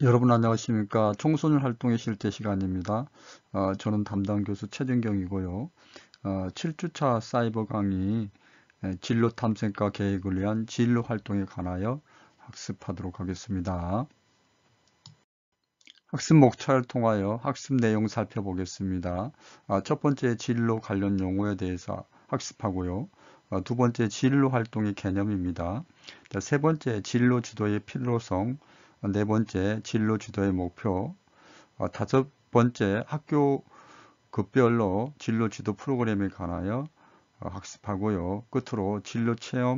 여러분 안녕하십니까. 청소년 활동의 실제 시간입니다. 저는 담당 교수 최진경이고요. 7주차 사이버 강의 진로 탐색과 계획을 위한 진로 활동에 관하여 학습하도록 하겠습니다. 학습 목차를 통하여 학습 내용 살펴보겠습니다. 첫 번째 진로 관련 용어에 대해서 학습하고요. 두 번째 진로 활동의 개념입니다. 세 번째 진로 지도의 필요성, 네 번째 진로 지도의 목표, 다섯 번째 학교 급별로 진로 지도 프로그램에 관하여 학습하고요. 끝으로 진로 체험에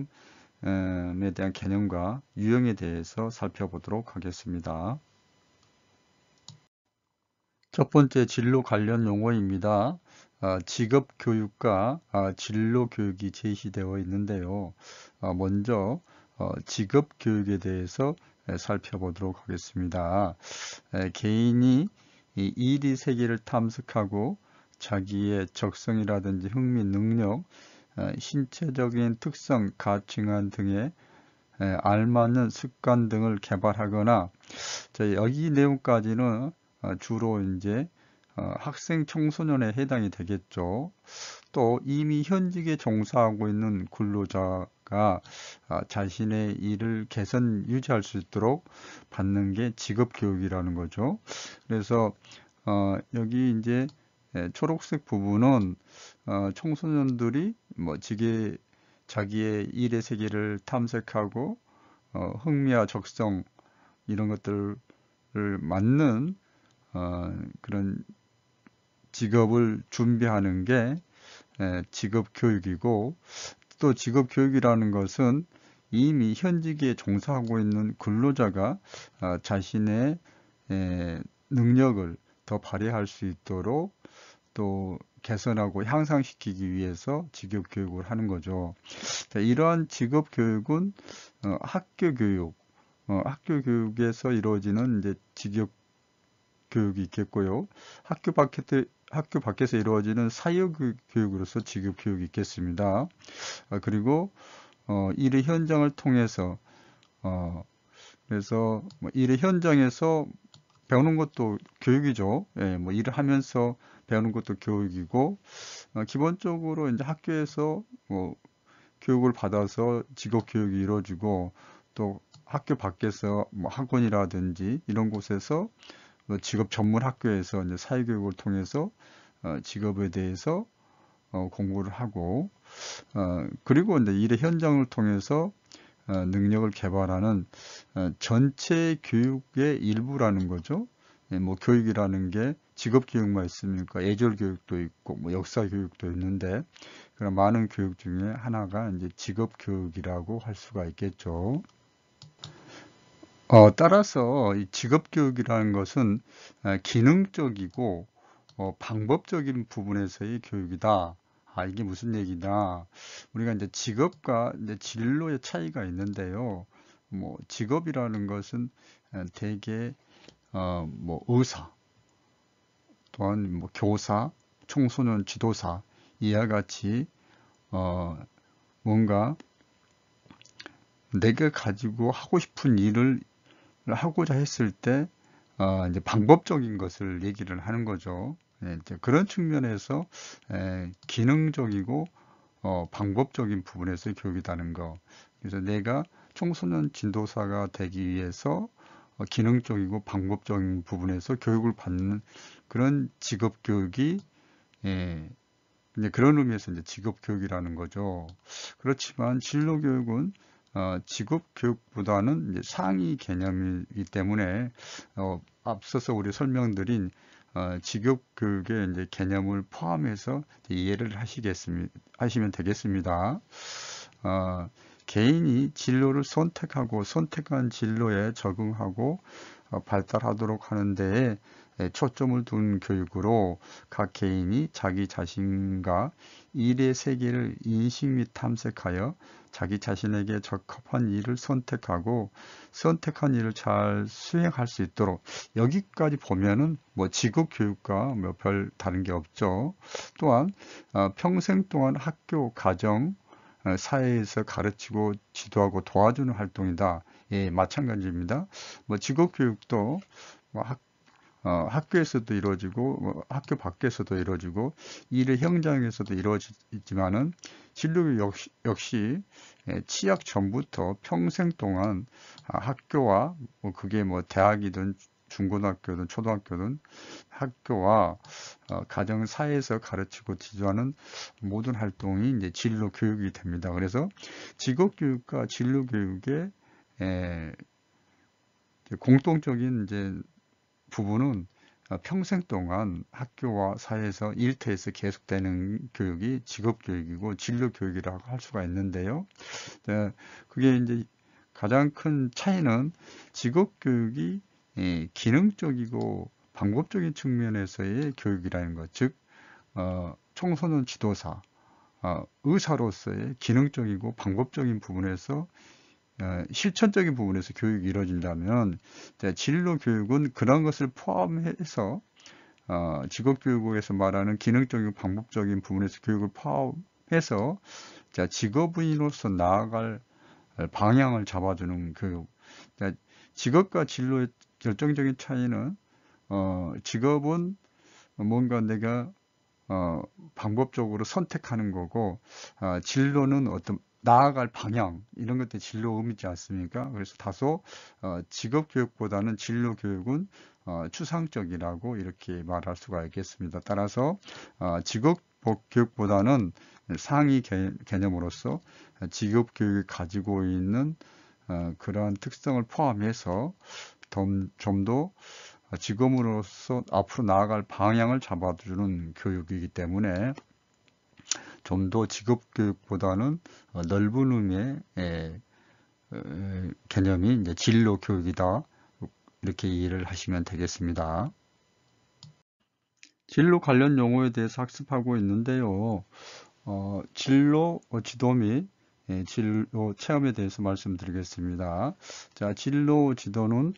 대한 개념과 유형에 대해서 살펴보도록 하겠습니다. 첫 번째 진로 관련 용어입니다. 직업교육과 진로교육이 제시되어 있는데요. 먼저 직업교육에 대해서 살펴보도록 하겠습니다. 개인이 이 일이 세계를 탐색하고 자기의 적성이라든지 흥미, 능력, 신체적인 특성, 가치관 등에 알맞는 습관 등을 개발하거나, 여기 내용까지는 주로 이제 학생 청소년에 해당이 되겠죠. 또 이미 현직에 종사하고 있는 근로자가 자신의 일을 개선 유지할 수 있도록 받는 게 직업교육이라는 거죠. 그래서 여기 이제 초록색 부분은 청소년들이 뭐 자기의 일의 세계를 탐색하고 흥미와 적성 이런 것들을 맞는 그런 직업을 준비하는 게 직업교육이고, 또 직업교육이라는 것은 이미 현직에 종사하고 있는 근로자가 자신의 능력을 더 발휘할 수 있도록 또 개선하고 향상시키기 위해서 직업교육을 하는 거죠. 이러한 직업교육은 학교교육, 학교교육에서 이루어지는 이제 직업교육이 있겠고요. 학교 밖에서 이루어지는 사회교육으로서 직업교육이 있겠습니다. 그리고 일의 현장을 통해서 그래서 뭐 일의 현장에서 배우는 것도 교육이죠. 예, 뭐 일을 하면서 배우는 것도 교육이고, 기본적으로 이제 학교에서 뭐 교육을 받아서 직업 교육이 이루어지고, 또 학교 밖에서 뭐 학원이라든지 이런 곳에서 직업 전문 학교에서 이제 사회교육을 통해서 직업에 대해서 공부를 하고, 그리고 이제 일의 현장을 통해서 능력을 개발하는 전체 교육의 일부라는 거죠. 예, 뭐 교육이라는 게 직업 교육만 있습니까? 예절 교육도 있고 뭐 역사 교육도 있는데 그런 많은 교육 중에 하나가 이제 직업 교육이라고 할 수가 있겠죠. 따라서 이 직업 교육이라는 것은 기능적이고 방법적인 부분에서의 교육이다. 이게 무슨 얘기냐? 우리가 이제 직업과 이제 진로의 차이가 있는데요. 뭐 직업이라는 것은 대개 뭐 의사, 또한 뭐 교사, 청소년 지도사 이와 같이 어, 뭔가 내가 가지고 하고 싶은 일을 하고자 했을 때 이제 방법적인 것을 얘기를 하는 거죠. 예, 이제 그런 측면에서 기능적이고 방법적인 부분에서 교육이라는 거. 그래서 내가 청소년 진도사가 되기 위해서 기능적이고 방법적인 부분에서 교육을 받는 그런 직업 교육이 예, 이제 그런 의미에서 이제 직업 교육이라는 거죠. 그렇지만 진로 교육은 직업 교육보다는 이제 상위 개념이기 때문에 앞서서 우리 설명드린 직업 교육의 이제 개념을 포함해서 이해를 하시면 되겠습니다. 어, 개인이 진로를 선택하고 선택한 진로에 적응하고 발달하도록 하는 데에 초점을 둔 교육으로 각 개인이 자기 자신과 일의 세계를 인식 및 탐색하여 자기 자신에게 적합한 일을 선택하고 선택한 일을 잘 수행할 수 있도록, 여기까지 보면은 뭐 직업 교육과 뭐 별 다른 게 없죠. 또한 평생 동안 학교, 가정, 사회에서 가르치고 지도하고 도와주는 활동이다. 예, 마찬가지입니다. 뭐 직업교육도 뭐 학교에서도 이루어지고 학교 밖에서도 이루어지고 일의 현장에서도 이루어지지만은 진로교육 역시 취약 전부터 평생 동안 학교와 뭐 그게 뭐 대학이든 중고등학교든 초등학교든 학교와 가정 사회에서 가르치고 지도하는 모든 활동이 이제 진로 교육이 됩니다. 그래서 직업 교육과 진로 교육의 공통적인 이제 부분은 평생 동안 학교와 사회에서 일터에서 계속되는 교육이 직업교육이고 진로교육이라고 할 수가 있는데요. 그게 이제 가장 큰 차이는 직업교육이 기능적이고 방법적인 측면에서의 교육이라는 것, 즉 청소년 지도사, 의사로서의 기능적이고 방법적인 부분에서 실천적인 부분에서 교육이 이루어진다면 진로 교육은 그런 것을 포함해서 직업교육에서 말하는 기능적이고 방법적인 부분에서 교육을 포함해서 직업인으로서 나아갈 방향을 잡아주는 교육. 직업과 진로의 결정적인 차이는 직업은 뭔가 내가 방법적으로 선택하는 거고 진로는 어떤 나아갈 방향 이런 것들 진로 의미지 않습니까? 그래서 다소 직업 교육보다는 진로 교육은 추상적이라고 이렇게 말할 수가 있겠습니다. 따라서 직업 교육보다는 상위 개념으로서 직업 교육이 가지고 있는 그러한 특성을 포함해서 좀 더 직업으로서 앞으로 나아갈 방향을 잡아주는 교육이기 때문에 좀 더 직업교육보다는 넓은 의미의 개념이 이제 진로 교육이다. 이렇게 이해를 하시면 되겠습니다. 진로 관련 용어에 대해서 학습하고 있는데요. 진로 지도 및 진로 체험에 대해서 말씀드리겠습니다. 자, 진로 지도는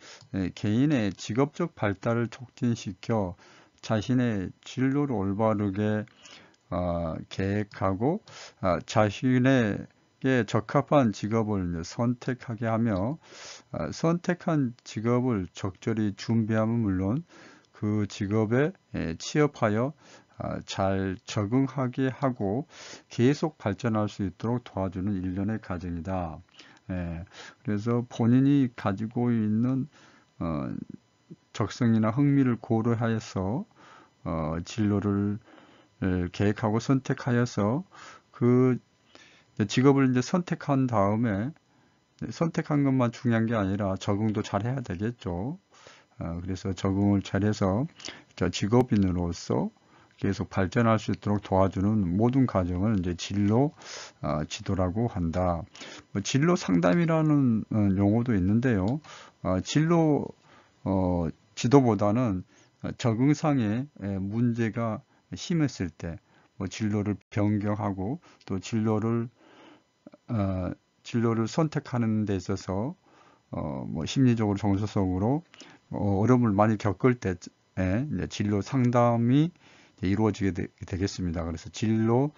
개인의 직업적 발달을 촉진시켜 자신의 진로를 올바르게 계획하고 자신에게 적합한 직업을 선택하게 하며 선택한 직업을 적절히 준비하면 물론 그 직업에 취업하여 잘 적응하게 하고 계속 발전할 수 있도록 도와주는 일련의 과정이다. 그래서 본인이 가지고 있는 적성이나 흥미를 고려하여서 진로를 계획하고 선택하여서 그 직업을 이제 선택한 다음에 선택한 것만 중요한 게 아니라 적응도 잘 해야 되겠죠. 그래서 적응을 잘해서 직업인으로서 계속 발전할 수 있도록 도와주는 모든 과정을 이제 진로 지도라고 한다. 진로 상담이라는 용어도 있는데요. 진로 지도보다는 적응상의 문제가 심했을 때 진로를 변경하고 또 진로를 선택하는 데 있어서 심리적으로 정서적으로 어려움을 많이 겪을 때 진로 상담이 이루어지게 되겠습니다. 그래서 진로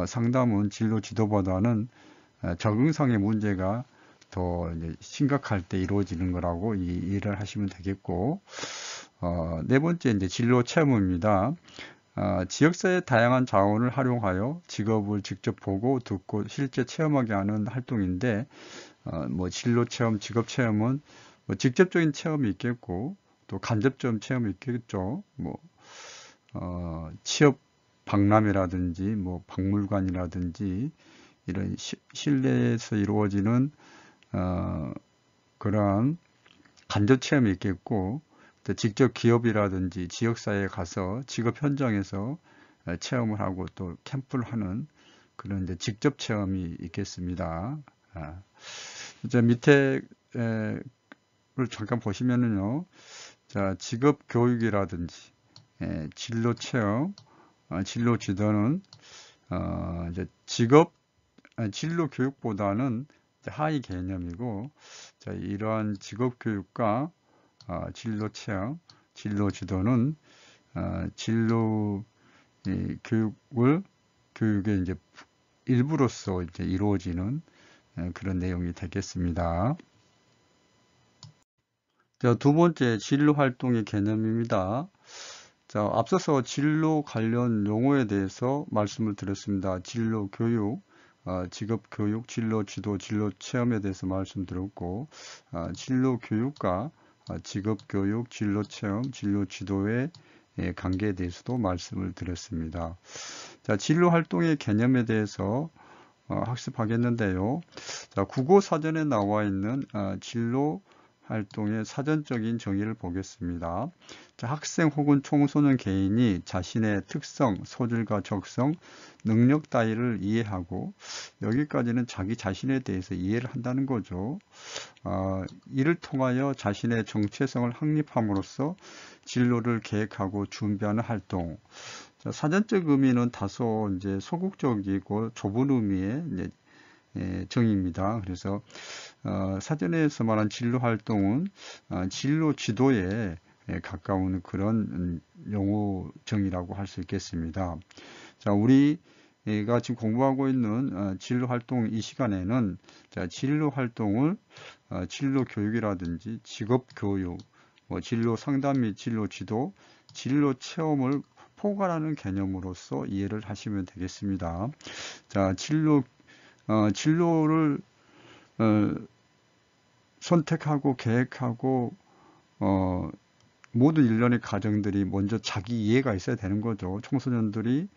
상담은 진로 지도보다는 적응상의 문제가 더 심각할 때 이루어지는 거라고 이해를 하시면 되겠고, 네 번째 이제 진로 체험입니다. 지역사회의 다양한 자원을 활용하여 직업을 직접 보고 듣고 실제 체험하게 하는 활동인데, 진로 체험, 직업 체험은 직접적인 체험이 있겠고 또 간접적인 체험이 있겠죠. 취업 박람회라든지 박물관이라든지 이런 실내에서 이루어지는 그러한 간접 체험이 있겠고 또 직접 기업이라든지 지역사회에 가서 직업 현장에서 체험을 하고 또 캠프를 하는 그런 이제 직접 체험이 있겠습니다. 이제 밑에 를 잠깐 보시면은요. 자, 직업 교육이라든지 진로 체험, 진로 지도는 이제 진로 교육보다는 하위 개념이고, 자, 이러한 직업 교육과 진로 체험, 진로 지도는 진로 교육의 이제 일부로서 이제 이루어지는 그런 내용이 되겠습니다. 자, 두 번째 진로 활동의 개념입니다. 자, 앞서서 진로 관련 용어에 대해서 말씀을 드렸습니다. 진로 교육, 직업 교육, 진로 지도, 진로 체험에 대해서 말씀드렸고, 진로 교육과 직업 교육, 진로 체험, 진로 지도의 관계에 대해서도 말씀을 드렸습니다. 자, 진로 활동의 개념에 대해서 학습하겠는데요. 자, 국어사전에 나와 있는 진로 활동의 사전적인 정의를 보겠습니다. 자, 학생 혹은 청소년 개인이 자신의 특성, 소질과 적성, 능력 따위를 이해하고 여기까지는 자기 자신에 대해서 이해를 한다는 거죠. 이를 통하여 자신의 정체성을 확립함으로써 진로를 계획하고 준비하는 활동. 자, 사전적 의미는 다소 이제 소극적이고 좁은 의미의 이제 정의입니다. 그래서 사전에서 말한 진로 활동은 진로 지도에 가까운 그런 용어 정의라고 할 수 있겠습니다. 자, 우리가 지금 공부하고 있는 진로 활동 이 시간에는 자, 진로 활동을 진로 교육이라든지 직업 교육, 진로 상담 및 진로 지도, 진로 체험을 포괄하는 개념으로서 이해를 하시면 되겠습니다. 자, 진로를 선택하고 계획하고 모든 일련의 과정들이 먼저 자기 이해가 있어야 되는 거죠. 청소년들이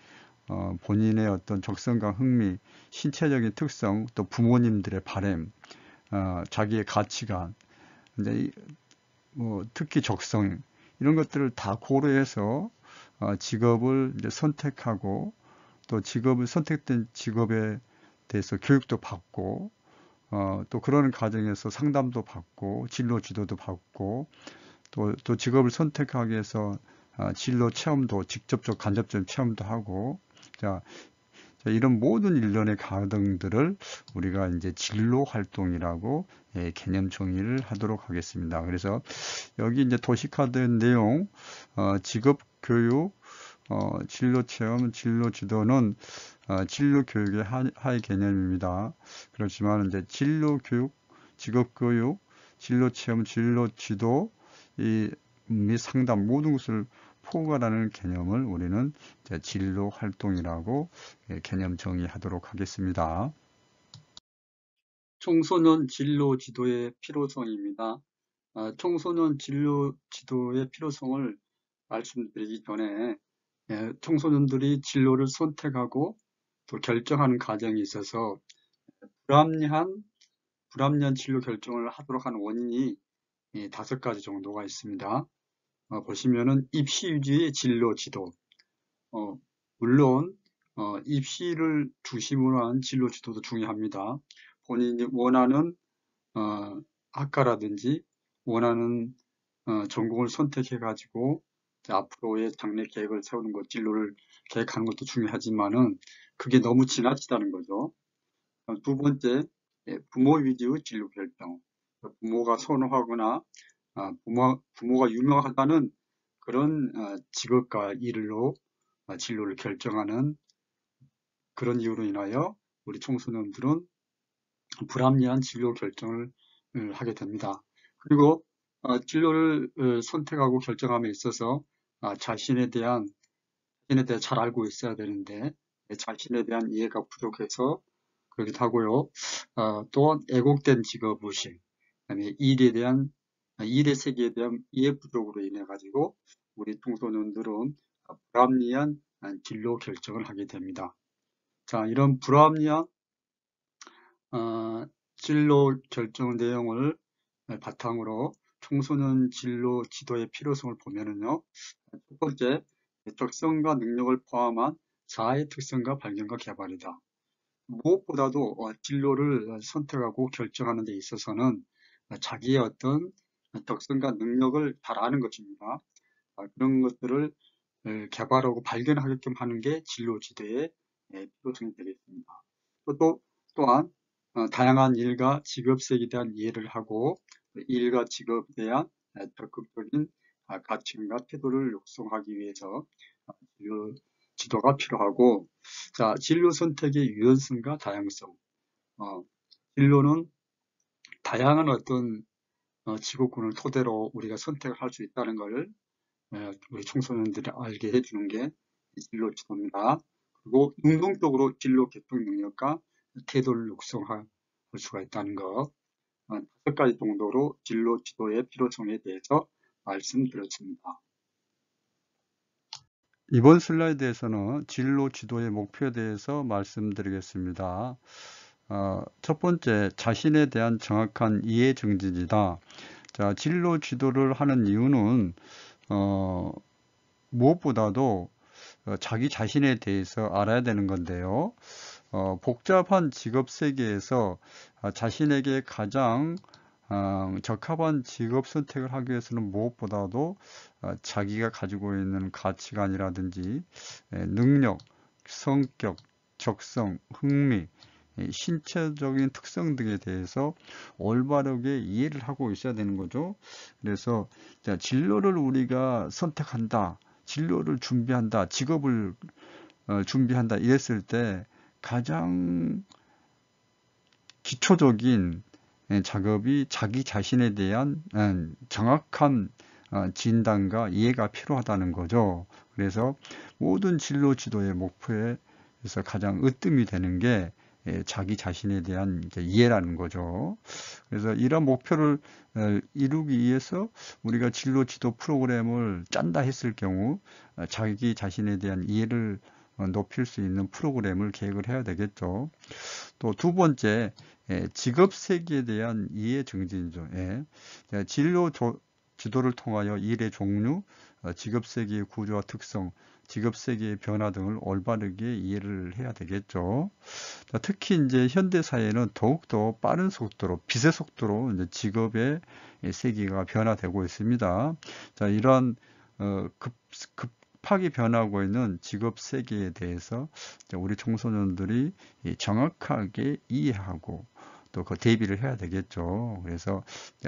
본인의 어떤 적성과 흥미, 신체적인 특성, 또 부모님들의 바람, 자기의 가치관, 이제 특히 적성 이런 것들을 다 고려해서 직업을 이제 선택하고 또 직업을 선택된 직업에 대해서 교육도 받고 또 그런 과정에서 상담도 받고 진로 지도도 받고 또 직업을 선택하기 위해서 진로 체험도 직접적 간접적 체험도 하고 자, 이런 모든 일련의 과정들을 우리가 이제 진로 활동이라고 개념 정의를 하도록 하겠습니다. 그래서 여기 이제 도식화된 내용 직업 교육 진로 체험, 진로 지도는 진로 교육의 하의 개념입니다. 그렇지만 이제 진로 교육, 직업 교육, 진로 체험, 진로 지도 및 상담 모든 것을 포괄하는 개념을 우리는 이제 진로 활동이라고 개념 정의하도록 하겠습니다. 청소년 진로 지도의 필요성입니다. 청소년 진로 지도의 필요성을 말씀드리기 전에 청소년들이 진로를 선택하고 또 결정하는 과정에 있어서 불합리한 진로 결정을 하도록 하는 원인이 5가지 정도가 있습니다. 보시면은 입시 위주의 진로 지도. 물론 입시를 중심으로 한 진로 지도도 중요합니다. 본인이 원하는 학과라든지 원하는 전공을 선택해 가지고 앞으로의 장래 계획을 세우는 것, 진로를 계획하는 것도 중요하지만은 그게 너무 지나치다는 거죠. 두 번째, 부모 위주의 진로 결정. 부모가 선호하거나 부모가 유명하다는 그런 직업과 일로 진로를 결정하는 그런 이유로 인하여 우리 청소년들은 불합리한 진로 결정을 하게 됩니다. 그리고 진로를 선택하고 결정함에 있어서 자신에 대해 잘 알고 있어야 되는데 자신에 대한 이해가 부족해서 그러기도 하고요. 또한 애곡된 직업의식, 그다음에 일의 세계에 대한 이해 부족으로 인해 가지고 우리 청소년들은 불합리한 진로 결정을 하게 됩니다. 자, 이런 불합리한 진로 결정 내용을 바탕으로 청소년 진로 지도의 필요성을 보면은요. 첫 번째, 적성과 능력을 포함한 자아의 특성과 발견과 개발이다. 무엇보다도 진로를 선택하고 결정하는 데 있어서는 자기의 어떤 적성과 능력을 잘 아는 것입니다. 그런 것들을 개발하고 발견하게끔 하는 게 진로 지도의 필요성이 되겠습니다. 또한 다양한 일과 직업색에 대한 이해를 하고 일과 직업에 대한 적극적인 가치관과 태도를 육성하기 위해서 지도가 필요하고, 자, 진로 선택의 유연성과 다양성. 진로는 다양한 어떤 직업군을 토대로 우리가 선택을 할 수 있다는 걸 우리 청소년들이 알게 해주는 게 진로 지도입니다. 그리고 능동적으로 진로 개척 능력과 태도를 육성할 수가 있다는 것. 5가지 정도로 진로 지도의 필요성에 대해서 말씀드렸습니다. 이번 슬라이드에서는 진로 지도의 목표에 대해서 말씀드리겠습니다. 첫 번째, 자신에 대한 정확한 이해 정진이다. 자, 진로 지도를 하는 이유는 무엇보다도 자기 자신에 대해서 알아야 되는 건데요. 복잡한 직업 세계에서 자신에게 가장 적합한 직업 선택을 하기 위해서는 무엇보다도 자기가 가지고 있는 가치관이라든지 능력, 성격, 적성, 흥미, 신체적인 특성 등에 대해서 올바르게 이해를 하고 있어야 되는 거죠. 그래서 진로를 우리가 선택한다, 진로를 준비한다, 직업을 준비한다 이랬을 때 가장 기초적인 작업이 자기 자신에 대한 정확한 진단과 이해가 필요하다는 거죠. 그래서 모든 진로 지도의 목표에서 가장 으뜸이 되는 게 자기 자신에 대한 이해라는 거죠. 그래서 이런 목표를 이루기 위해서 우리가 진로 지도 프로그램을 짠다 했을 경우 자기 자신에 대한 이해를 높일 수 있는 프로그램을 계획을 해야 되겠죠. 또 두 번째, 직업 세계에 대한 이해 정진이죠. 진로 지도를 통하여 일의 종류, 직업 세계의 구조와 특성, 직업 세계의 변화 등을 올바르게 이해를 해야 되겠죠. 자, 특히 이제 현대 사회는 더욱더 빠른 속도로, 빛의 속도로 이제 직업의 세계가 변화되고 있습니다. 자, 이런 급하게 변하고 있는 직업 세계에 대해서 우리 청소년들이 정확하게 이해하고 또 그 대비를 해야 되겠죠. 그래서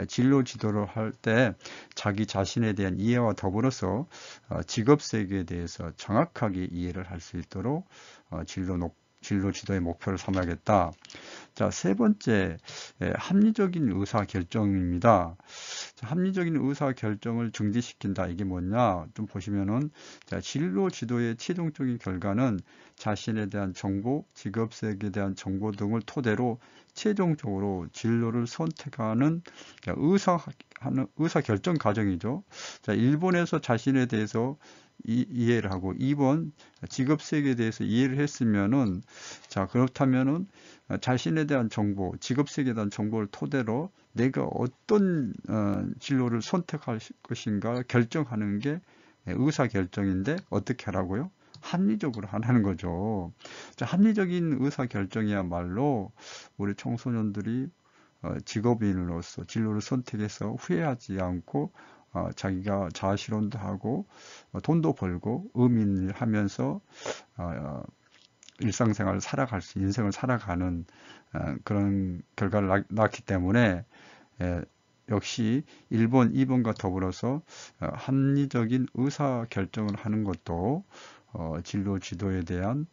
진로 지도를 할 때 자기 자신에 대한 이해와 더불어서 직업 세계에 대해서 정확하게 이해를 할 수 있도록 진로 지도의 목표를 삼아야겠다. 자, 세 번째, 합리적인 의사 결정입니다. 자, 합리적인 의사 결정을 증진시킨다. 이게 뭐냐? 좀 보시면은, 자, 진로 지도의 최종적인 결과는 자신에 대한 정보, 직업 세계에 대한 정보 등을 토대로 최종적으로 진로를 선택하는 의사 결정 과정이죠. 자, 1번에서 자신에 대해서 이해를 하고 2번 직업 세계에 대해서 이해를 했으면은 자, 그렇다면은 자신에 대한 정보, 직업 세계에 대한 정보를 토대로 내가 어떤 진로를 선택할 것인가 결정하는 게 의사 결정인데 어떻게 하라고요? 합리적으로 하는 거죠. 자, 합리적인 의사 결정이야말로 우리 청소년들이 직업인으로서 진로를 선택해서 후회하지 않고 자기가 자아실현도 하고 돈도 벌고 의미를 하면서 일상생활을 살아갈 수, 인생을 살아가는 그런 결과를 낳기 때문에 역시 1번, 2번과 더불어서 합리적인 의사 결정을 하는 것도 진로 지도에 대한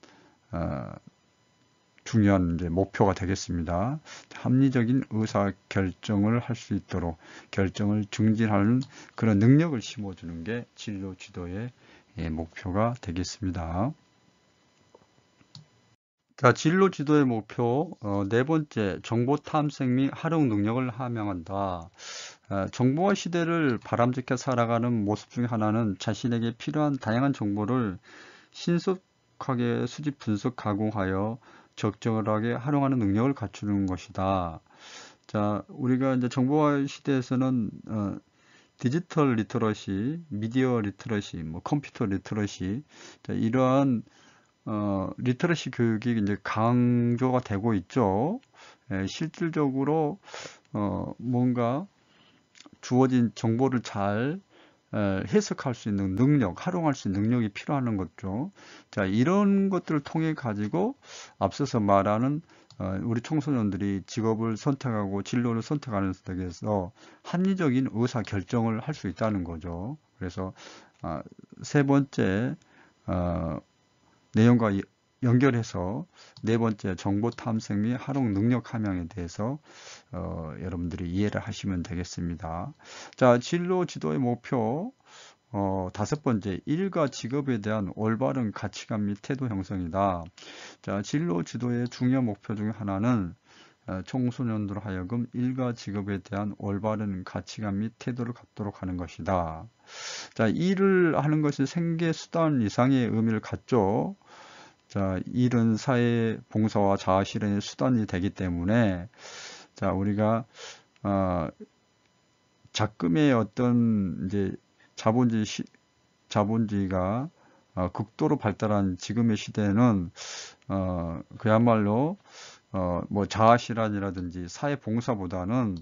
중요한 목표가 되겠습니다. 합리적인 의사 결정을 할 수 있도록 결정을 증진하는 그런 능력을 심어주는 게 진로 지도의 목표가 되겠습니다. 자, 진로 지도의 목표 네 번째, 정보 탐색 및 활용 능력을 함양한다. 정보화 시대를 바람직해 살아가는 모습 중에 하나는 자신에게 필요한 다양한 정보를 신속하게 수집, 분석, 가공하여 적절하게 활용하는 능력을 갖추는 것이다. 자, 우리가 이제 정보화 시대에서는 디지털 리터러시, 미디어 리터러시, 컴퓨터 리터러시, 자, 이러한 리터러시 교육이 이제 강조가 되고 있죠. 실질적으로 뭔가 주어진 정보를 잘 해석할 수 있는 능력, 활용할 수 있는 능력이 필요한 거죠. 자, 이런 것들을 통해 가지고 앞서서 말하는 우리 청소년들이 직업을 선택하고 진로를 선택하는 데서 합리적인 의사 결정을 할 수 있다는 거죠. 그래서 세 번째 내용과 연결해서 네 번째 정보 탐색 및 활용 능력 함양에 대해서 여러분들이 이해를 하시면 되겠습니다. 자, 진로 지도의 목표 다섯 번째, 일과 직업에 대한 올바른 가치관 및 태도 형성이다. 자, 진로 지도의 중요한 목표 중 하나는 청소년들 하여금 일과 직업에 대한 올바른 가치관 및 태도를 갖도록 하는 것이다. 자, 일을 하는 것이 생계 수단 이상의 의미를 갖죠. 자, 일은 사회 봉사와 자아 실현의 수단이 되기 때문에 자, 우리가 작금의 어떤 이제 자본주의가 극도로 발달한 지금의 시대에는 그야말로 뭐 자아 실현이라든지 사회 봉사보다는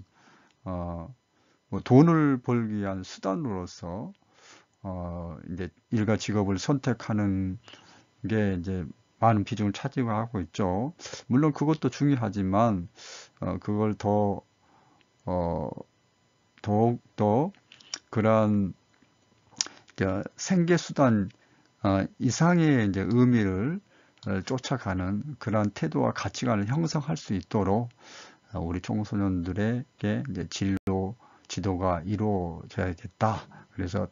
뭐 돈을 벌기 위한 수단으로서 이제 일과 직업을 선택하는 게 이제 많은 비중을 차지하고 하고 있죠. 물론 그것도 중요하지만 그걸 더욱더 그러한 생계 수단 이상의 이제 의미를 쫓아가는 그러한 태도와 가치관을 형성할 수 있도록 우리 청소년들에게 이제 진로 지도가 이루어져야겠다. 그래서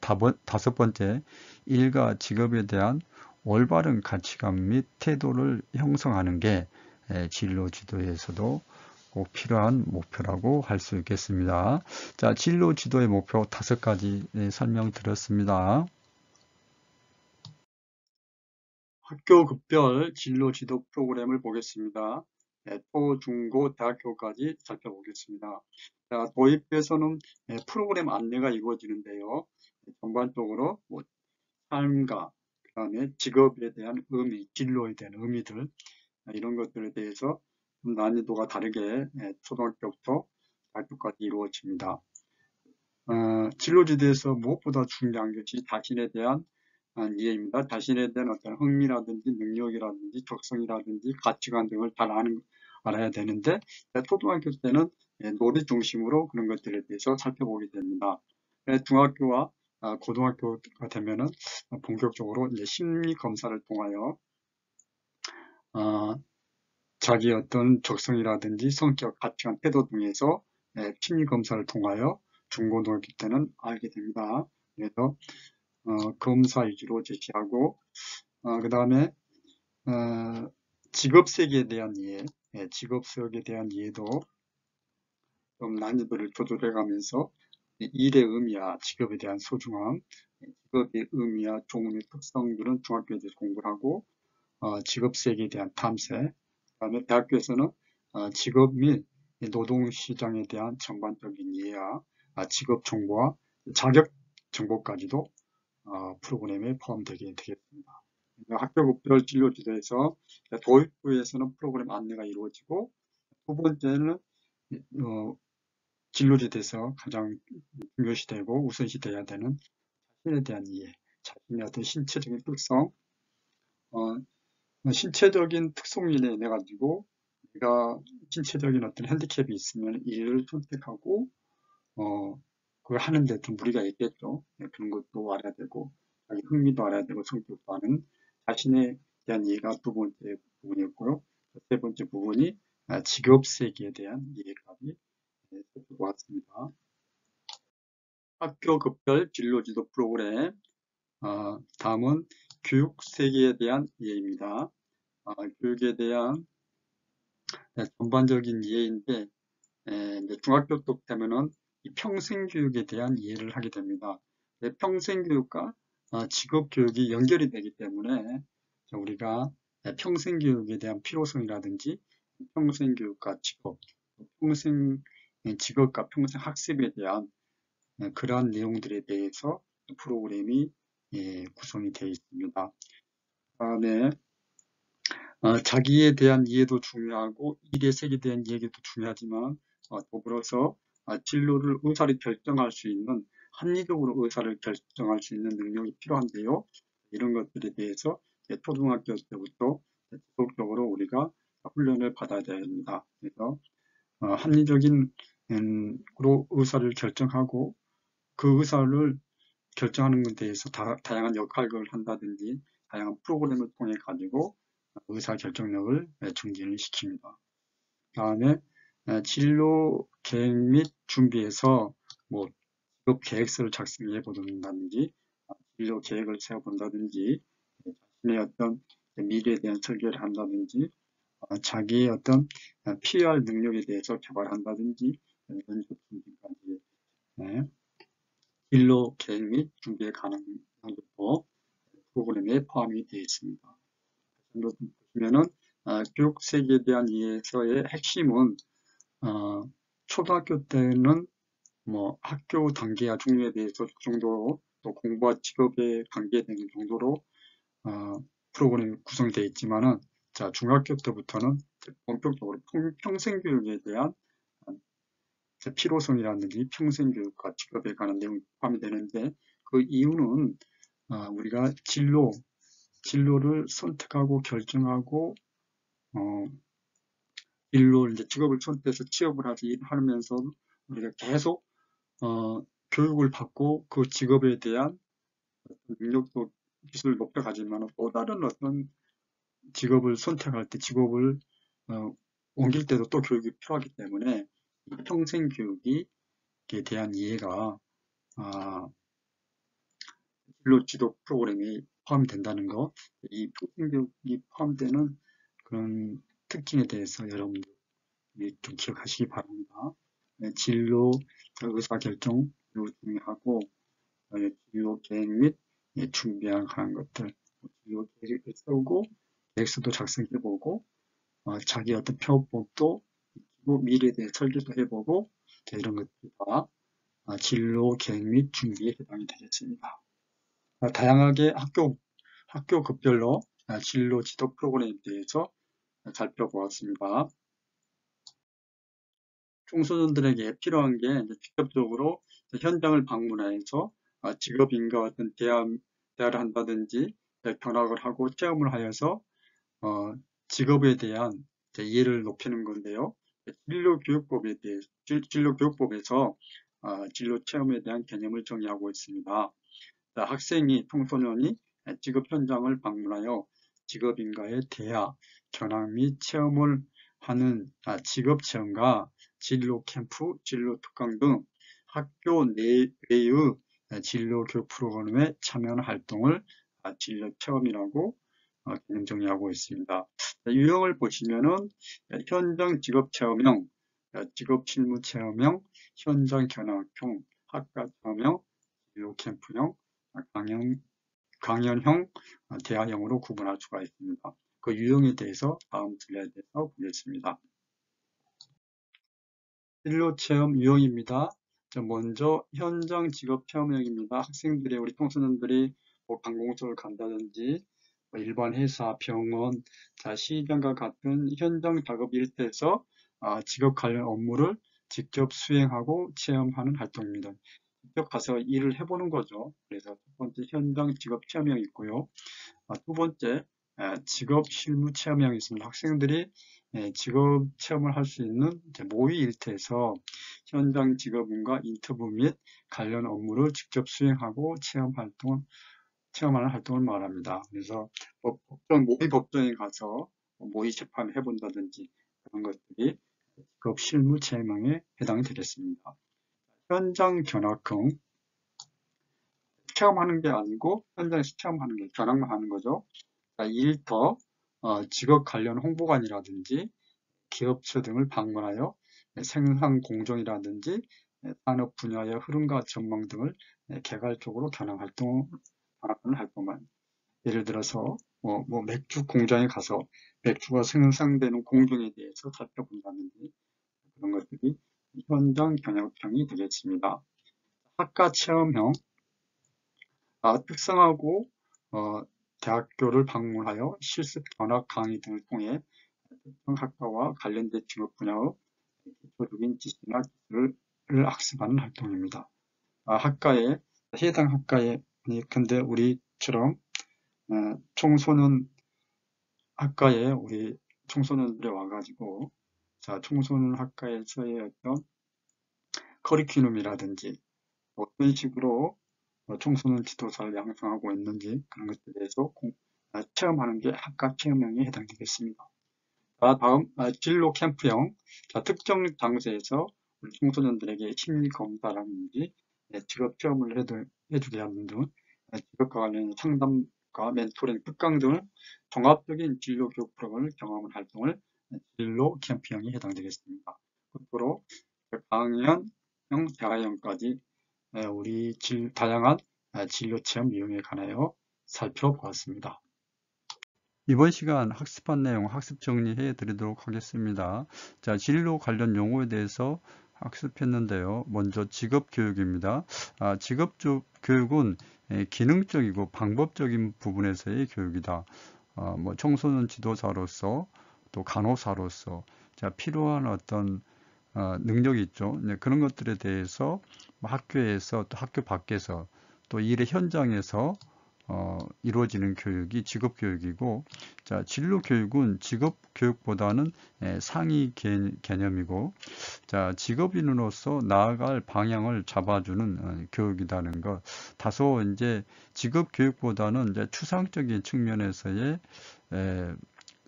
다섯 번째, 일과 직업에 대한 올바른 가치관 및 태도를 형성하는 게 진로 지도에서도 꼭 필요한 목표라고 할 수 있겠습니다. 자, 진로 지도의 목표 다섯 가지 설명드렸습니다. 학교급별 진로 지도 프로그램을 보겠습니다. 초, 중, 고, 대학교까지 살펴보겠습니다. 자, 도입부에서는 프로그램 안내가 이루어지는데요. 전반적으로 뭐 삶과 그다음에 직업에 대한 의미, 진로에 대한 의미들 이런 것들에 대해서 좀 난이도가 다르게 초등학교부터 대학교까지 이루어집니다. 진로지도에서 무엇보다 중요한 것이 자신에 대한 이해입니다. 자신에 대한 어떤 흥미라든지 능력이라든지 적성이라든지 가치관 등을 잘 알아야 되는데 초등학교 때는 놀이 중심으로 그런 것들에 대해서 살펴보게 됩니다. 중학교와 고등학교가 되면은 본격적으로 이제 심리 검사를 통하여 자기 어떤 적성이라든지 성격, 가치관, 태도 등에서 심리 검사를 통하여 중고등학교 때는 알게 됩니다. 그래서 검사 위주로 제시하고 그 다음에 직업세계에 대한 이해, 직업세계에 대한 이해도 좀 난이도를 조절해 가면서 일의 의미와 직업에 대한 소중함, 직업의 의미와 종류의 특성들은 중학교에서 공부를 하고 직업세계에 대한 탐색, 그 다음에 대학교에서는 직업 및 노동시장에 대한 전반적인 이해와 직업 정보와 자격 정보까지도 프로그램에 포함되게 되겠습니다. 학교급별 진로지도에서 도입부에서는 프로그램 안내가 이루어지고 두 번째는 진로지도에서 가장 중요시되고 우선시돼야 되는 자신에 대한 이해, 자신의 어떤 신체적인 특성, 신체적인 특성에 인해 가지고 내가 신체적인 어떤 핸디캡이 있으면 일을 선택하고 그걸 하는데 좀 무리가 있겠죠. 그런 것도 알아야 되고 자기 흥미도 알아야 되고 성격도 아는 자신에 대한 이해가 두 번째 부분이었고요. 세 번째 부분이 직업 세계에 대한 이해까지 살펴보았습니다. 학교급별 진로지도 프로그램 다음은 교육 세계에 대한 이해입니다. 교육에 대한 전반적인 이해인데 이제 중학교 때 되면은 평생교육에 대한 이해를 하게 됩니다. 평생교육과 직업교육이 연결이 되기 때문에 우리가 평생교육에 대한 필요성이라든지 평생교육과 직업, 평생 직업과 평생 학습에 대한 그러한 내용들에 대해서 프로그램이 구성이 되어 있습니다. 다음에 자기에 대한 이해도 중요하고 일의 세계에 대한 이해도 중요하지만 더불어서 진로를 의사를 결정할 수 있는 합리적으로 의사를 결정할 수 있는 능력이 필요한데요. 이런 것들에 대해서 초등학교 때부터 지속적으로 우리가 훈련을 받아야 됩니다. 그래서 합리적인 으로 의사를 결정하고 그 의사를 결정하는 것에 대해서 다양한 역할을 한다든지 다양한 프로그램을 통해 가지고 의사결정력을 증진을 시킵니다. 다음에 진로 계획 및 준비에서 뭐 직업 계획서를 작성해 본다든지 진로 계획을 세워 본다든지 자신의 어떤 미래에 대한 설계를 한다든지 자기의 어떤 PR 능력에 대해서 개발한다든지 이런 것까지 진로 계획 및 준비에 관한 것도 프로그램에 포함이 되어 있습니다. 보시면은 교육 세계에 대한 이해서의 핵심은 초등학교 때는 뭐 학교 단계와 종류에 대해서 정도로 또 공부와 직업에 관계되는 정도로 프로그램이 구성되어 있지만은 자 중학교 때부터는 본격적으로 평생 교육에 대한 필요성이라든지 평생 교육과 직업에 관한 내용이 포함이 되는데 그 이유는 우리가 진로를 선택하고 결정하고 이제 직업을 선택해서 취업을 하면서 우리가 계속 교육을 받고 그 직업에 대한 능력도 기술을 높여가지만 또 다른 어떤 직업을 선택할 때 직업을 옮길 때도 또 교육이 필요하기 때문에 평생 교육에 대한 이해가 진로 지도 프로그램에 포함이 된다는 거, 이 평생 교육이 포함되는 그런 특징에 대해서 여러분들이 좀 기억하시기 바랍니다. 진로 의사결정 중요하고 진로 계획 및 준비하는 것들, 진로 계획을 세우고 계획서도 작성해보고 자기 어떤 폐업법도 익히고 미래에 대해 설계도 해보고 이런 것들이 다 진로 계획 및 준비에 해당이 되겠습니다. 다양하게 학교급별로 진로 지도 프로그램에 대해서 살펴보았습니다. 청소년들에게 필요한 게 직접적으로 현장을 방문해서 직업인과 어떤 대화를 한다든지 견학을 하고 체험을 하여서 직업에 대한 이해를 높이는 건데요. 진로교육법에서 진로 체험에 대한 개념을 정의하고 있습니다. 청소년이 직업 현장을 방문하여 직업인과의 대화, 견학 및 체험을 하는 직업 체험과 진로 캠프, 진로 특강 등 학교 내외의 진로 교육 프로그램에 참여하는 활동을 진로 체험이라고 개념 정의하고 있습니다. 유형을 보시면은 현장 직업 체험형, 직업 실무 체험형, 현장 견학형, 학과 체험형, 진로 캠프형, 강연형, 대화형으로 구분할 수가 있습니다. 그 유형에 대해서 다음 슬라이드에서 보겠습니다. 진로 체험 유형입니다. 먼저 현장 직업 체험형입니다. 학생들이 우리 청소년들이 관공서를 간다든지 일반 회사, 병원, 시장과 같은 현장 작업 일대에서 직업 관련 업무를 직접 수행하고 체험하는 활동입니다. 직접 가서 일을 해보는 거죠. 그래서 첫 번째 현장 직업 체험형이 있고요. 두 번째 직업 실무 체험형이 있습니다. 학생들이 직업 체험을 할 수 있는 모의 일터에서 현장 직업인과 인터뷰 및 관련 업무를 직접 수행하고 체험하는 활동을 말합니다. 그래서 모의 법정에 가서 모의 재판을 해본다든지 그런 것들이 직업 실무 체험형에 해당이 되겠습니다. 현장 견학형, 체험하는 게 아니고 현장에서 체험하는 게 견학만 하는 거죠. 일터, 직업 관련 홍보관이라든지 기업체 등을 방문하여 생산 공정이라든지 산업 분야의 흐름과 전망 등을 개괄적으로 견학하는 활동만. 예를 들어서 맥주 공장에 가서 맥주가 생산되는 공정에 대해서 살펴본다든지 그런 것들이 현장 견학형이 되겠습니다. 학과 체험형, 특성하고 대학교를 방문하여 실습 견학 강의 등을 통해 특정 학과와 관련된 직업 분야의 기초적인 지식이나 기술을 학습하는 활동입니다. 해당 학과에 근데 우리처럼 청소년 학과에 우리 청소년들이 와가지고 청소년 학과에서의 어떤 커리큘럼이라든지 어떤 식으로 청소년 지도사를 양성하고 있는지 그런 것들에 대해서 체험하는 게 학과 체험형에 해당되겠습니다. 다음 진로 캠프형. 특정 장소에서 우리 청소년들에게 심리 검사라든지 직업 체험을 해주게 하는 등 직업과 관련 상담과 멘토링, 특강 등을 종합적인 진로 교육 프로그램을 경험하는 활동을 진로 캠프형에 해당되겠습니다. 끝으로 강의형, 재활형까지 우리 다양한 진로 체험 이용에 관하여 살펴보았습니다. 이번 시간 학습한 내용 학습 정리해 드리도록 하겠습니다. 자, 진로 관련 용어에 대해서 학습했는데요. 먼저 직업교육입니다. 직업교육은 기능적이고 방법적인 부분에서의 교육이다. 뭐 청소년 지도사로서 또 간호사로서 필요한 어떤 능력이 있죠. 그런 것들에 대해서 학교에서 또 학교 밖에서 또 일의 현장에서 이루어지는 교육이 직업교육이고, 진로교육은 직업교육보다는 상위 개념이고, 직업인으로서 나아갈 방향을 잡아주는 교육이라는 것. 다소 이제 직업교육보다는 이제 추상적인 측면에서의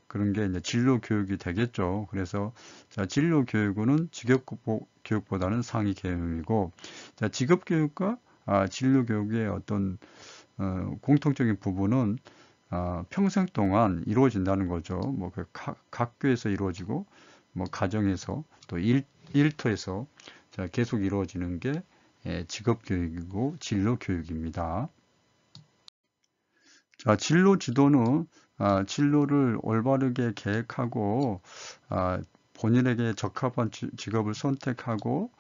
그런 게 이제 진로교육이 되겠죠. 그래서 진로교육은 직업교육보다는 상위 개념이고, 직업교육과 진로교육의 어떤 공통적인 부분은 평생 동안 이루어진다는 거죠. 뭐 그 학교에서 이루어지고, 뭐 가정에서 또 일터에서 계속 이루어지는 게 직업교육이고 진로교육입니다. 진로 지도는 진로를 올바르게 계획하고 본인에게 적합한 직업을 선택하고,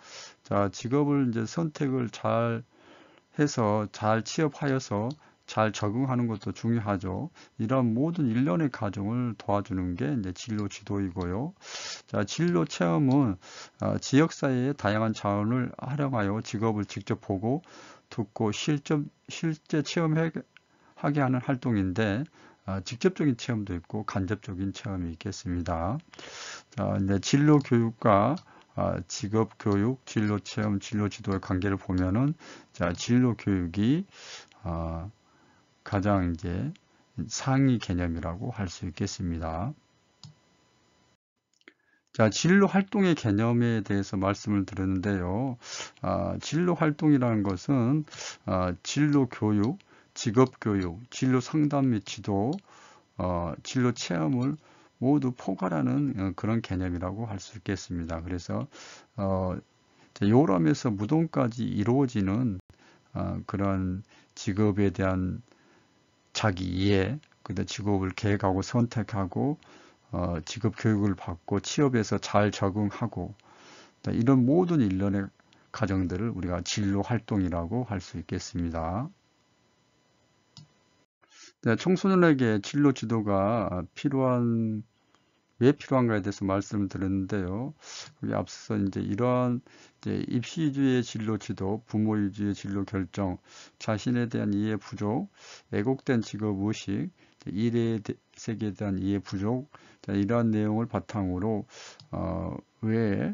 직업을 이제 선택을 잘 해서 잘 취업하여서 잘 적응하는 것도 중요하죠. 이런 모든 일련의 과정을 도와주는 게 이제 진로 지도이고요. 진로 체험은 지역사회의 다양한 자원을 활용하여 직업을 직접 보고 듣고 실제 체험하게 하는 활동인데, 직접적인 체험도 있고 간접적인 체험이 있겠습니다. 이제 진로 교육과 직업 교육, 진로 체험, 진로 지도의 관계를 보면은 진로 교육이 가장 이제 상위 개념이라고 할 수 있겠습니다. 진로 활동의 개념에 대해서 말씀을 드렸는데요. 진로 활동이라는 것은 진로 교육, 직업 교육, 진로 상담 및 지도, 진로 체험을 모두 포괄하는 그런 개념이라고 할 수 있겠습니다. 그래서 요람에서 무덤까지 이루어지는 그런 직업에 대한 자기 이해, 그다음 직업을 계획하고 선택하고 직업 교육을 받고 취업에서 잘 적응하고, 이런 모든 일련의 과정들을 우리가 진로 활동이라고 할 수 있겠습니다. 청소년에게 진로 지도가 왜 필요한가에 대해서 말씀을 드렸는데요. 여기 앞서서 이제 이러한 입시 위주의 진로 지도, 부모 위주의 진로 결정, 자신에 대한 이해 부족, 왜곡된 직업 의식, 일의 세계에 대한 이해 부족, 이러한 내용을 바탕으로 왜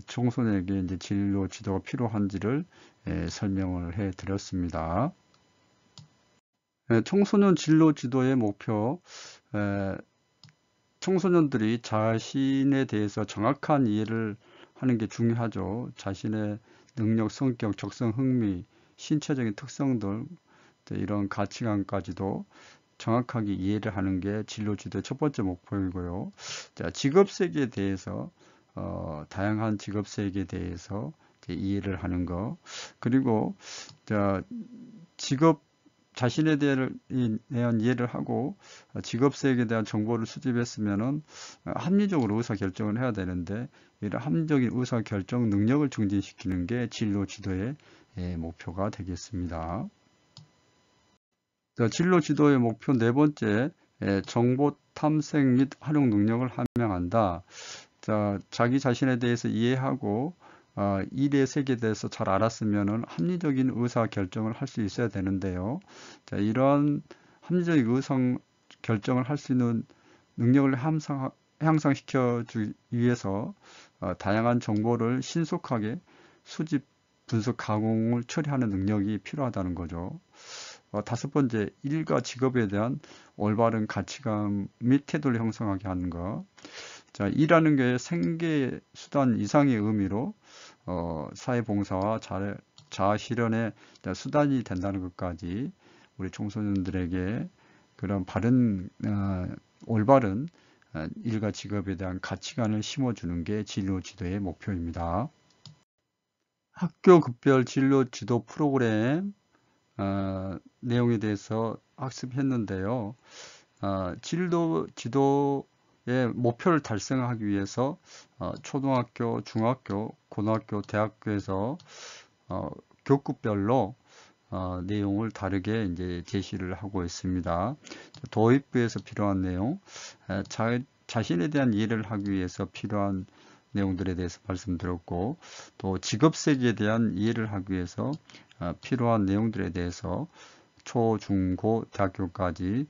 청소년에게 이제 진로 지도가 필요한지를 설명을 해 드렸습니다. 청소년 진로 지도의 목표, 청소년들이 자신에 대해서 정확한 이해를 하는 게 중요하죠. 자신의 능력, 성격, 적성, 흥미, 신체적인 특성들, 이런 가치관까지도 정확하게 이해를 하는 게 진로 지도의 첫 번째 목표이고요. 직업 세계에 대해서 다양한 직업 세계에 대해서 이해를 하는 거, 그리고 직업 자신에 대한 이해를 하고 직업 세계에 대한 정보를 수집했으면은 합리적으로 의사 결정을 해야 되는데, 이런 합리적인 의사 결정 능력을 증진시키는 게 진로 지도의 목표가 되겠습니다. 진로 지도의 목표 네 번째, 정보 탐색 및 활용 능력을 함양한다. 자기 자신에 대해서 이해하고 일의 세계에 대해서 잘 알았으면 합리적인 의사 결정을 할 수 있어야 되는데요. 이런 합리적인 의사 결정을 할 수 있는 능력을 향상시켜주기 위해서 다양한 정보를 신속하게 수집, 분석, 가공을 처리하는 능력이 필요하다는 거죠. 다섯 번째, 일과 직업에 대한 올바른 가치관 및 태도를 형성하게 하는 것. 자, 일하는 게 생계 수단 이상의 의미로 사회봉사와 자아실현의 수단이 된다는 것까지 우리 청소년들에게 그런 올바른 일과 직업에 대한 가치관을 심어주는 게 진로 지도의 목표입니다. 학교 급별 진로 지도 프로그램 내용에 대해서 학습했는데요. 진로 지도의 목표를 달성하기 위해서 초등학교, 중학교, 고등학교, 대학교에서 교급별로 내용을 다르게 이제 제시를 하고 있습니다. 도입부에서 필요한 내용, 자신에 대한 이해를 하기 위해서 필요한 내용들에 대해서 말씀드렸고, 또 직업세계에 대한 이해를 하기 위해서 필요한 내용들에 대해서 초, 중, 고, 대학교까지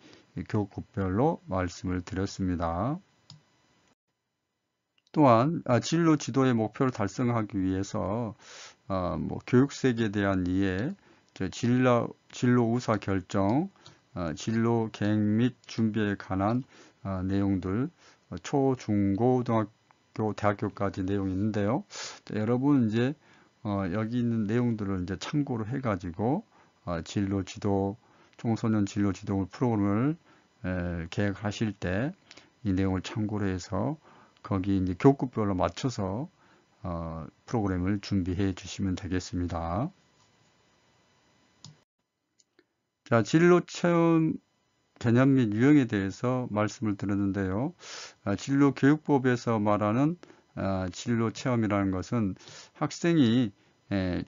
교급별로 말씀을 드렸습니다. 또한 진로 지도의 목표를 달성하기 위해서 교육세계에 대한 이해, 진로 의사 결정, 진로 계획 및 준비에 관한 내용들 초, 중, 고등학교, 대학교까지 내용이 있는데요. 여러분 이제 여기 있는 내용들을 이제 참고로 해가지고 진로 지도, 청소년 진로 지도 프로그램을 계획하실 때 이 내용을 참고로 해서 거기 이제 교급별로 맞춰서 프로그램을 준비해 주시면 되겠습니다. 자, 진로 체험 개념 및 유형에 대해서 말씀을 드렸는데요. 진로 교육법에서 말하는 진로 체험이라는 것은 학생이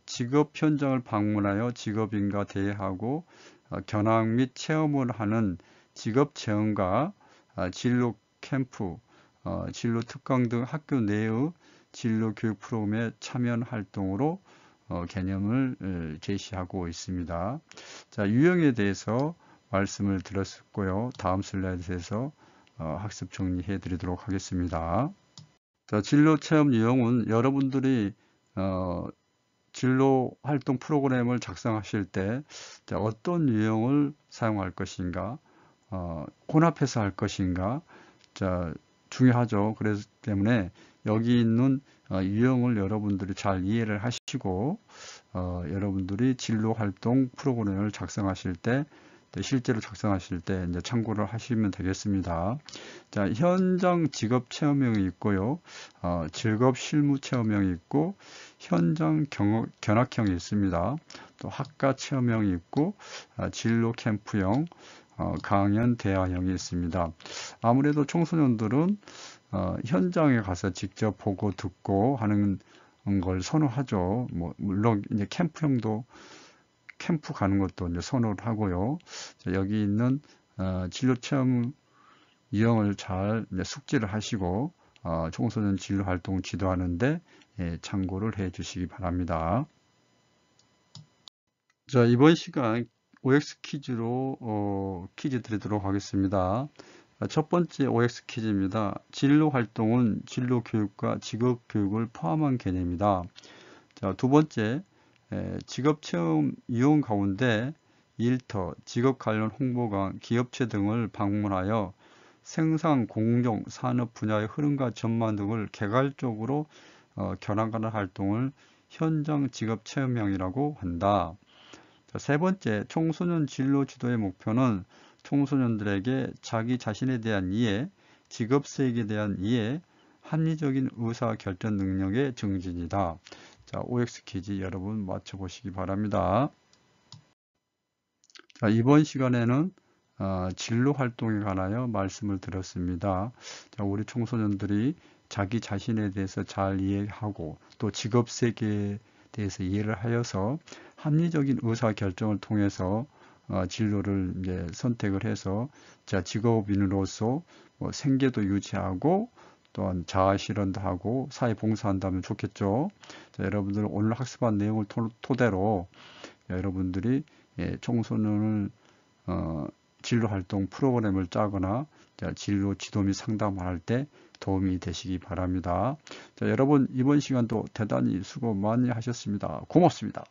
직업 현장을 방문하여 직업인과 대화하고 견학 및 체험을 하는 직업 체험과 진로 캠프, 진로 특강 등 학교 내의 진로 교육 프로그램에 참여한 활동으로 개념을 제시하고 있습니다. 자, 유형에 대해서 말씀을 드렸고요. 다음 슬라이드에서 학습 정리해 드리도록 하겠습니다. 자, 진로 체험 유형은 여러분들이 진로 활동 프로그램을 작성하실 때 어떤 유형을 사용할 것인가, 혼합해서 할 것인가, 중요하죠. 그래서 때문에 여기 있는 유형을 여러분들이 잘 이해를 하시고 여러분들이 진로 활동 프로그램을 작성하실 때 실제로 작성하실 때 이제 참고를 하시면 되겠습니다. 자, 현장 직업 체험형이 있고요. 직업 실무 체험형이 있고 현장 견학형이 있습니다. 또 학과 체험형이 있고 진로 캠프형, 강연 대화형이 있습니다. 아무래도 청소년들은 현장에 가서 직접 보고 듣고 하는 걸 선호하죠. 물론 이제 캠프 가는 것도 이제 선호를 하고요. 자, 여기 있는 진로 체험 유형을 잘 숙지를 하시고 청소년 진로 활동 지도하는데 참고를 해 주시기 바랍니다. 자, 이번 시간 OX 퀴즈로 퀴즈 드리도록 하겠습니다. 첫 번째 OX 퀴즈입니다. 진로 활동은 진로 교육과 직업 교육을 포함한 개념이다. 자, 두 번째, 직업 체험 이용 가운데 일터, 직업 관련 홍보관, 기업체 등을 방문하여 생산, 공정, 산업 분야의 흐름과 전망 등을 개괄적으로 견학하는 활동을 현장 직업 체험형이라고 한다. 자, 세 번째, 청소년 진로 지도의 목표는 청소년들에게 자기 자신에 대한 이해, 직업 세계에 대한 이해, 합리적인 의사 결정 능력의 증진이다. 자, OX 퀴즈 여러분 맞춰보시기 바랍니다. 자, 이번 시간에는 진로 활동에 관하여 말씀을 드렸습니다. 자, 우리 청소년들이 자기 자신에 대해서 잘 이해하고 또 직업 세계에 대해서 이해를 하여서 합리적인 의사 결정을 통해서 진로를 이제 선택을 해서 직업인으로서 생계도 유지하고 또한 자아 실현도 하고 사회 봉사한다면 좋겠죠. 자, 여러분들 오늘 학습한 내용을 토대로 여러분들이 청소년을 진로 활동 프로그램을 짜거나 진로 지도 및 상담을 할 때 도움이 되시기 바랍니다. 자, 여러분 이번 시간도 대단히 수고 많이 하셨습니다. 고맙습니다.